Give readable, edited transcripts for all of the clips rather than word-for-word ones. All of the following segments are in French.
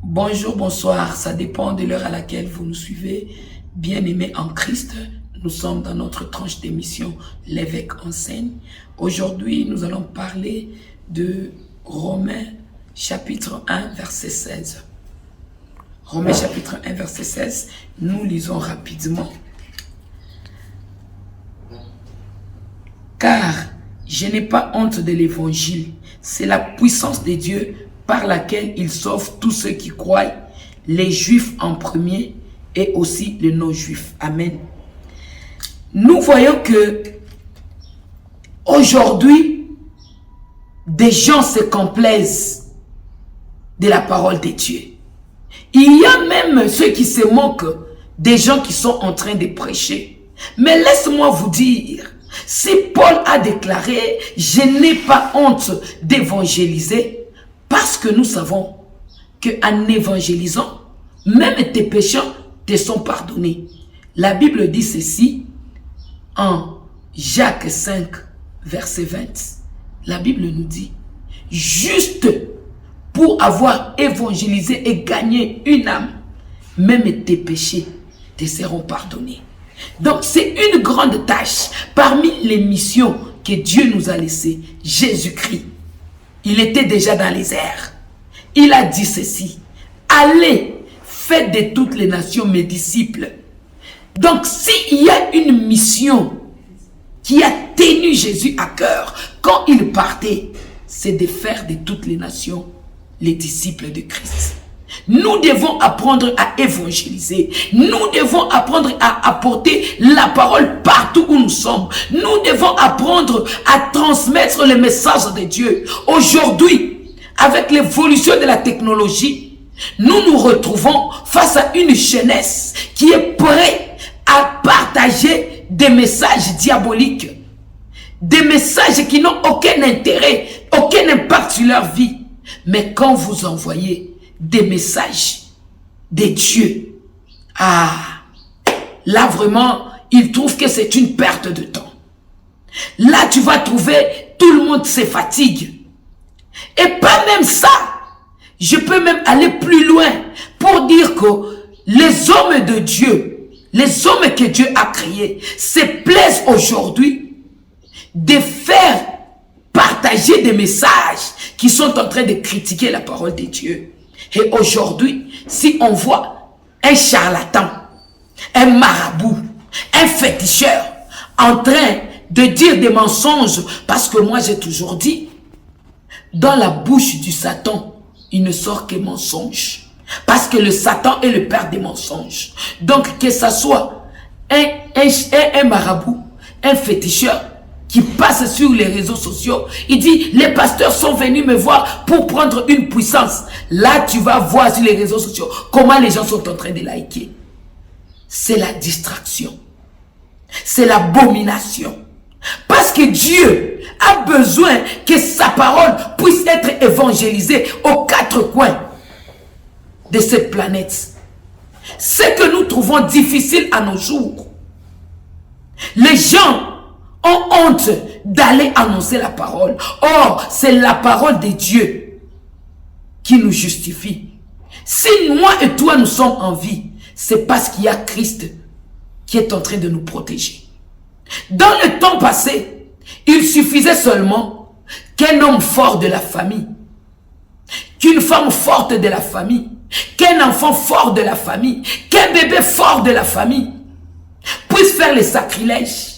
Bonjour, bonsoir, ça dépend de l'heure à laquelle vous nous suivez. Bien-aimés en Christ, nous sommes dans notre tranche d'émission L'évêque enseigne. Aujourd'hui, nous allons parler de Romains chapitre 1, verset 16. Romains chapitre 1, verset 16, nous lisons rapidement. Car je n'ai pas honte de l'évangile, c'est la puissance de Dieu par laquelle il sauve tous ceux qui croient, les juifs en premier et aussi les non-juifs. Amen. Nous voyons que aujourd'hui, des gens se complaisent de la parole de Dieu. Il y a même ceux qui se moquent des gens qui sont en train de prêcher. Mais laisse-moi vous dire, si Paul a déclaré « Je n'ai pas honte d'évangéliser », parce que nous savons qu'en évangélisant, même tes péchés te sont pardonnés. La Bible dit ceci en Jacques 5, verset 20. La Bible nous dit, juste pour avoir évangélisé et gagné une âme, même tes péchés te seront pardonnés. Donc c'est une grande tâche parmi les missions que Dieu nous a laissées. Jésus-Christ, il était déjà dans les airs. Il a dit ceci, allez, faites de toutes les nations mes disciples. Donc s'il y a une mission qui a tenu Jésus à cœur quand il partait, c'est de faire de toutes les nations les disciples de Christ. Nous devons apprendre à évangéliser. Nous devons apprendre à apporter la parole partout où nous sommes. Nous devons apprendre à transmettre le message de Dieu. Aujourd'hui, avec l'évolution de la technologie, nous nous retrouvons face à une jeunesse qui est prête à partager des messages diaboliques. Des messages qui n'ont aucun intérêt, aucun impact sur leur vie. Mais quand vous envoyez des messages de Dieu, là vraiment, il trouve que c'est une perte de temps. Là, tu vas trouver, tout le monde se fatigue. Et pas même ça, je peux même aller plus loin pour dire que les hommes de Dieu, les hommes que Dieu a créés, se plaisent aujourd'hui de faire partager des messages qui sont en train de critiquer la parole de Dieu. Et aujourd'hui, si on voit un charlatan, un marabout, un féticheur en train de dire des mensonges, parce que moi j'ai toujours dit, dans la bouche du Satan, il ne sort que mensonge. Parce que le Satan est le père des mensonges. Donc que ça soit un marabout, un féticheur, qui passe sur les réseaux sociaux, il dit, les pasteurs sont venus me voir pour prendre une puissance. Là, tu vas voir sur les réseaux sociaux comment les gens sont en train de liker. C'est la distraction. C'est l'abomination. Parce que Dieu a besoin que sa parole puisse être évangélisée aux quatre coins de cette planète. Ce que nous trouvons difficile à nos jours. Les gens ont honte d'aller annoncer la parole. Or, c'est la parole de Dieu qui nous justifie. Si moi et toi nous sommes en vie, c'est parce qu'il y a Christ qui est en train de nous protéger. Dans le temps passé, il suffisait seulement qu'un homme fort de la famille, qu'une femme forte de la famille, qu'un enfant fort de la famille, qu'un bébé fort de la famille puisse faire les sacrilèges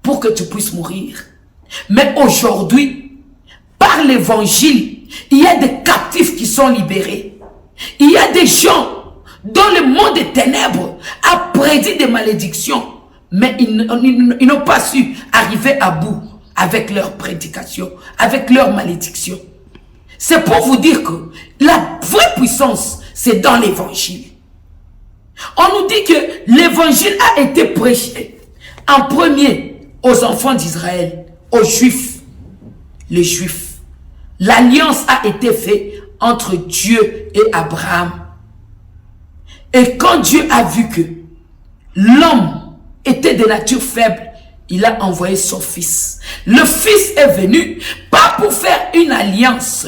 pour que tu puisses mourir. Mais aujourd'hui, par l'évangile, il y a des captifs qui sont libérés. Il y a des gens dont le monde des ténèbres a prédit des malédictions, mais ils n'ont pas su arriver à bout avec leur prédication, avec leur malédiction. C'est pour vous dire que la vraie puissance, c'est dans l'évangile. On nous dit que l'évangile a été prêché en premier aux enfants d'Israël, aux Juifs, les Juifs. L'alliance a été faite entre Dieu et Abraham. Et quand Dieu a vu que l'homme était de nature faible, il a envoyé son fils. Le fils est venu, pas pour faire une alliance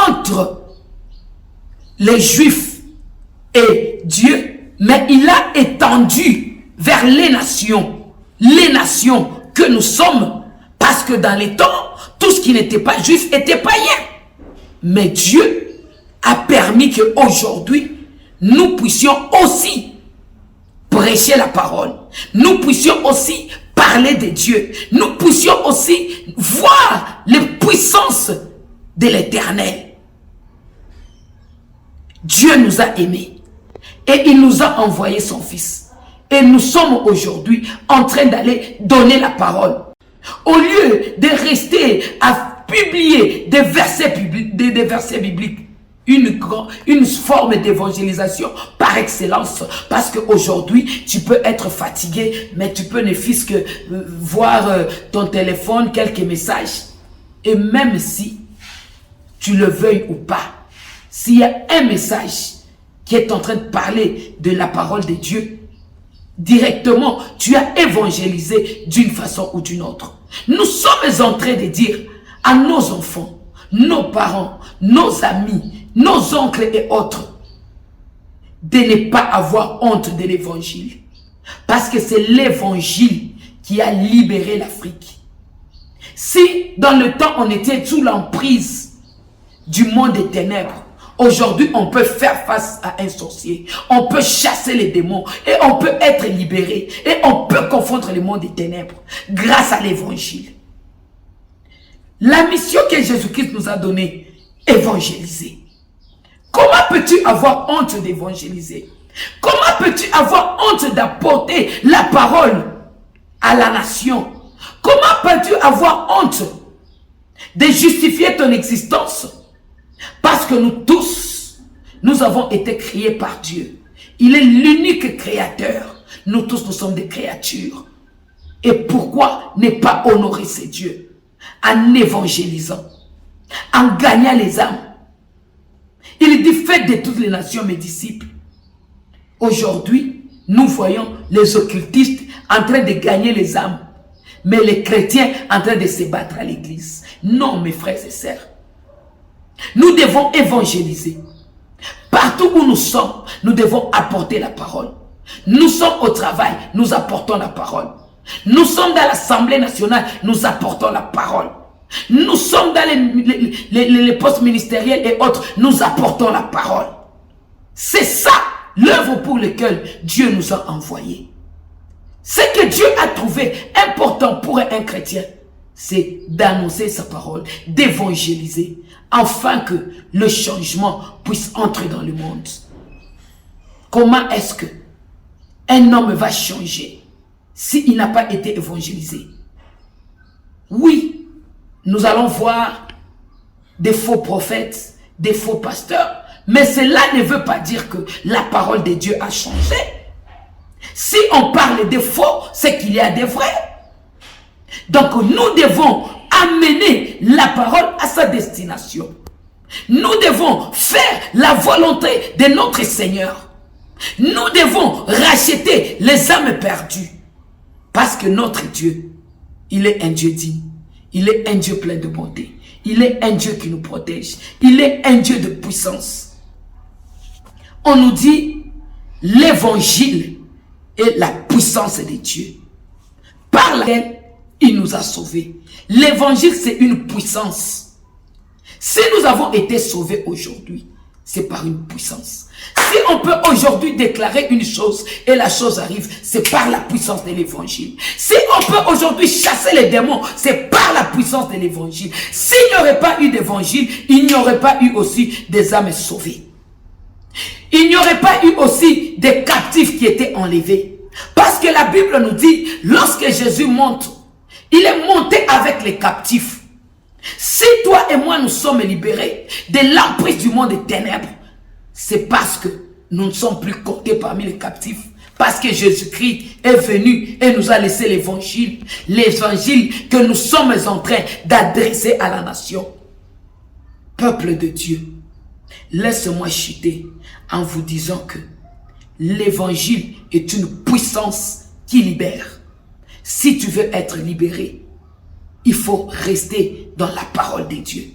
entre les Juifs et Dieu, mais il a étendu vers les nations que nous sommes, parce que dans les temps, tout ce qui n'était pas juif était païen. Mais Dieu a permis qu'aujourd'hui, nous puissions aussi prêcher la parole. Nous puissions aussi parler de Dieu. Nous puissions aussi voir les puissances de l'Éternel. Dieu nous a aimés et il nous a envoyé son Fils. Et nous sommes aujourd'hui en train d'aller donner la parole. Au lieu de rester à publier des versets bibliques, une forme d'évangélisation par excellence, parce qu'aujourd'hui tu peux être fatigué, mais tu peux ne fût-ce que voir ton téléphone, quelques messages, et même si tu le veuilles ou pas, s'il y a un message qui est en train de parler de la parole de Dieu, directement tu as évangélisé d'une façon ou d'une autre. Nous sommes en train de dire à nos enfants, nos parents, nos amis, nos oncles et autres, de ne pas avoir honte de l'évangile. Parce que c'est l'évangile qui a libéré l'Afrique. Si dans le temps on était sous l'emprise du monde des ténèbres, aujourd'hui on peut faire face à un sorcier, on peut chasser les démons et on peut être libéré et on peut confondre le monde des ténèbres grâce à l'évangile. La mission que Jésus-Christ nous a donnée, évangéliser. Comment peux-tu avoir honte d'évangéliser? Comment peux-tu avoir honte d'apporter la parole à la nation? Comment peux-tu avoir honte de justifier ton existence? Parce que nous tous, nous avons été créés par Dieu. Il est l'unique créateur. Nous tous, nous sommes des créatures. Et pourquoi ne pas honorer ces dieux? En évangélisant, en gagnant les âmes. Il dit, faites de toutes les nations mes disciples. Aujourd'hui, nous voyons les occultistes en train de gagner les âmes, mais les chrétiens en train de se battre à l'église. Non, mes frères et sœurs. Nous devons évangéliser. Partout où nous sommes, nous devons apporter la parole. Nous sommes au travail, nous apportons la parole. Nous sommes dans l'Assemblée nationale, nous apportons la parole. Nous sommes dans les postes ministériels et autres, nous apportons la parole. C'est ça l'œuvre pour laquelle Dieu nous a envoyés. Ce que Dieu a trouvé important pour un chrétien, c'est d'annoncer sa parole, d'évangéliser, afin que le changement puisse entrer dans le monde. Comment est-ce que un homme va changer s'il n'a pas été évangélisé? Oui, nous allons voir des faux prophètes, des faux pasteurs, mais cela ne veut pas dire que la parole de Dieu a changé. Si on parle de faux, c'est qu'il y a des vrais. Donc nous devons amener la parole à sa destination. Nous devons faire la volonté de notre Seigneur. Nous devons racheter les âmes perdues. Parce que notre Dieu, il est un Dieu digne. Il est un Dieu plein de bonté. Il est un Dieu qui nous protège. Il est un Dieu de puissance. On nous dit l'évangile est la puissance de Dieu, par laquelle il nous a sauvés. L'évangile, c'est une puissance. Si nous avons été sauvés aujourd'hui, c'est par une puissance. Si on peut aujourd'hui déclarer une chose et la chose arrive, c'est par la puissance de l'évangile. Si on peut aujourd'hui chasser les démons, c'est par la puissance de l'évangile. S'il n'y aurait pas eu d'évangile, il n'y aurait pas eu aussi des âmes sauvées. Il n'y aurait pas eu aussi des captifs qui étaient enlevés. Parce que la Bible nous dit, lorsque Jésus monte, il est monté avec les captifs. Si toi et moi nous sommes libérés de l'emprise du monde des ténèbres, c'est parce que nous ne sommes plus comptés parmi les captifs. Parce que Jésus-Christ est venu et nous a laissé l'évangile. L'évangile que nous sommes en train d'adresser à la nation. Peuple de Dieu, laisse-moi chuter en vous disant que l'évangile est une puissance qui libère. Si tu veux être libéré, il faut rester dans la parole de Dieu.